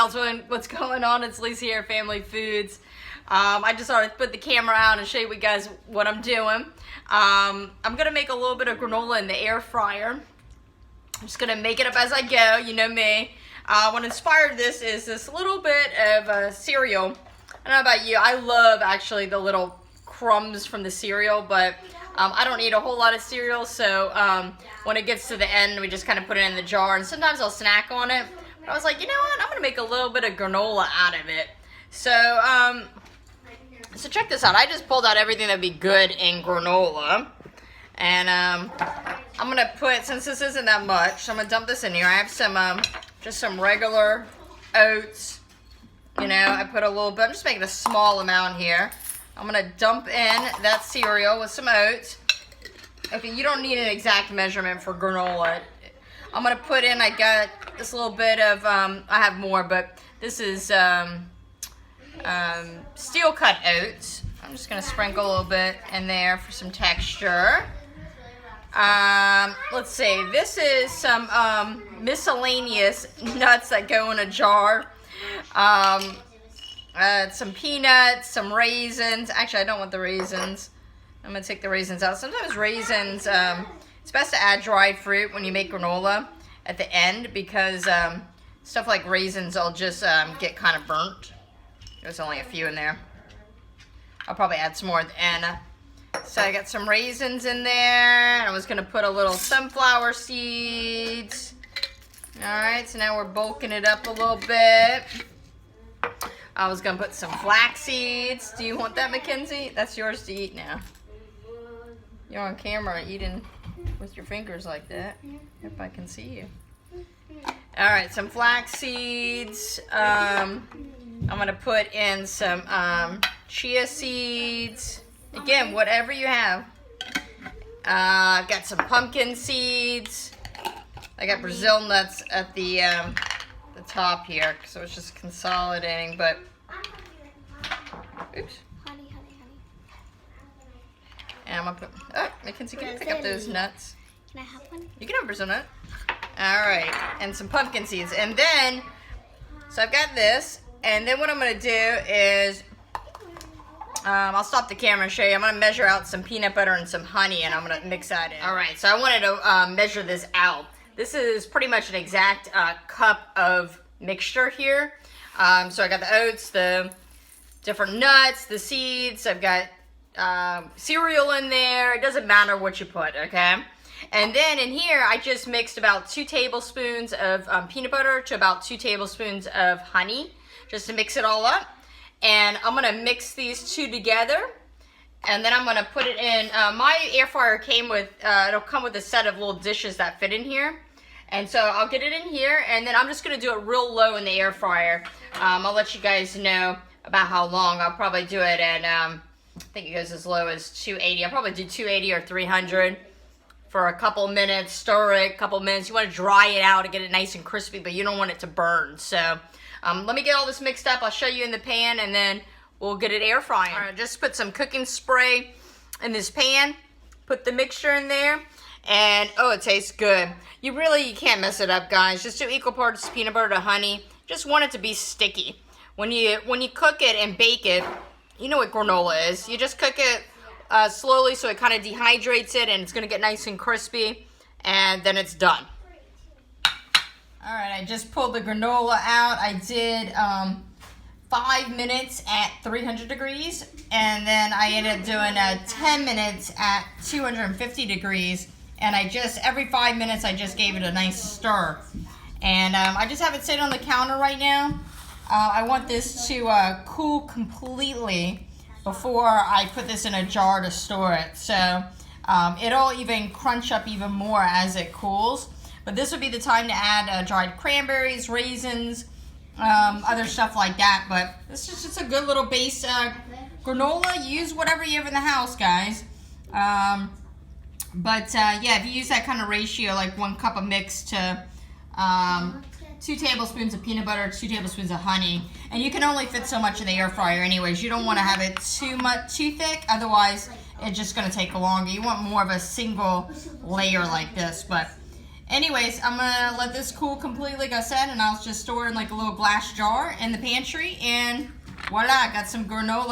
y'all doing? What's going on? It's Lisa here, Family Foods. I just thought I'd put the camera out and show you guys what I'm doing. I'm gonna make a little bit of granola in the air fryer. I'm just gonna make it up as I go, you know me. What inspired this is this little bit of cereal. I don't know about you, I love actually the little crumbs from the cereal, but I don't eat a whole lot of cereal, so when it gets to the end, we just kind of put it in the jar, and sometimes I'll snack on it. But I was like, you know what, I'm gonna make a little bit of granola out of it. So, so check this out. I just pulled out everything that'd be good in granola, and I'm gonna put, since this isn't that much, so I'm gonna dump this in here. I have some, just some regular oats. You know, I put a little bit. I'm just making a small amount here. I'm gonna dump in that cereal with some oats. Okay, you don't need an exact measurement for granola. I'm gonna put in, I got this little bit of, I have more, but this is steel cut oats. I'm just gonna sprinkle a little bit in there for some texture. Let's see, this is some miscellaneous nuts that go in a jar. Some peanuts, some raisins. Actually, I don't want the raisins. I'm gonna take the raisins out. Sometimes raisins, it's best to add dried fruit when you make granola at the end, because stuff like raisins will just get kind of burnt. There's only a few in there. I'll probably add some more at the end. So I got some raisins in there. I was gonna put a little sunflower seeds. All right, so now we're bulking it up a little bit. I was gonna put some flax seeds. Do you want that, Mackenzie? That's yours to eat now. You're on camera eating with your fingers like that. If I can see you. All right, some flax seeds. I'm gonna put in some chia seeds. Again, whatever you have. I've got some pumpkin seeds. I got Brazil nuts at the top here, so it's just consolidating, but oops. Honey. And I'm gonna put, oh, Mackenzie, can you pick up those nuts? Can I have one? You can have Brazil nut. All right, and some pumpkin seeds. And then, so I've got this, and then what I'm gonna do is, I'll stop the camera and show you. I'm gonna measure out some peanut butter and some honey, and I'm gonna mix that in. All right, so I wanted to measure this out. This is pretty much an exact cup of mixture here. So I got the oats, the different nuts, the seeds. I've got cereal in there. It doesn't matter what you put, okay? And then in here, I just mixed about 2 tablespoons of peanut butter to about 2 tablespoons of honey, just to mix it all up. And I'm gonna mix these two together. And then I'm gonna put it in, my air fryer came with, it'll come with a set of little dishes that fit in here. And so I'll get it in here, and then I'm just gonna do it real low in the air fryer. I'll let you guys know about how long. I'll probably do it at, I think it goes as low as 280. I'll probably do 280 or 300 for a couple minutes, stir it a couple minutes. You wanna dry it out to get it nice and crispy, but you don't want it to burn. So let me get all this mixed up. I'll show you in the pan, and then we'll get it air frying. All right, just put some cooking spray in this pan, put the mixture in there, and oh, it tastes good. You can't mess it up, guys. Just do equal parts peanut butter to honey. Just want it to be sticky. When you cook it and bake it, you know what granola is. You just cook it slowly so it kind of dehydrates it, and it's gonna get nice and crispy, and then it's done. All right, I just pulled the granola out. I did 5 minutes at 300 degrees, and then I ended up doing 10 minutes at 250 degrees. And every 5 minutes, I just gave it a nice stir. And I just have it sit on the counter right now. I want this to cool completely before I put this in a jar to store it. So it'll even crunch up even more as it cools. But this would be the time to add dried cranberries, raisins, other stuff like that. But this is just a good little base granola. Use whatever you have in the house, guys. Yeah, if you use that kind of ratio, like 1 cup of mix to 2 tablespoons of peanut butter, 2 tablespoons of honey, and you can only fit so much in the air fryer anyways. You don't want to have it too thick, otherwise it's just going to take longer. You want more of a single layer like this, but Anyways, I'm gonna let this cool completely, like I said, and I'll just store it in like a little glass jar in the pantry, and voila, got some granola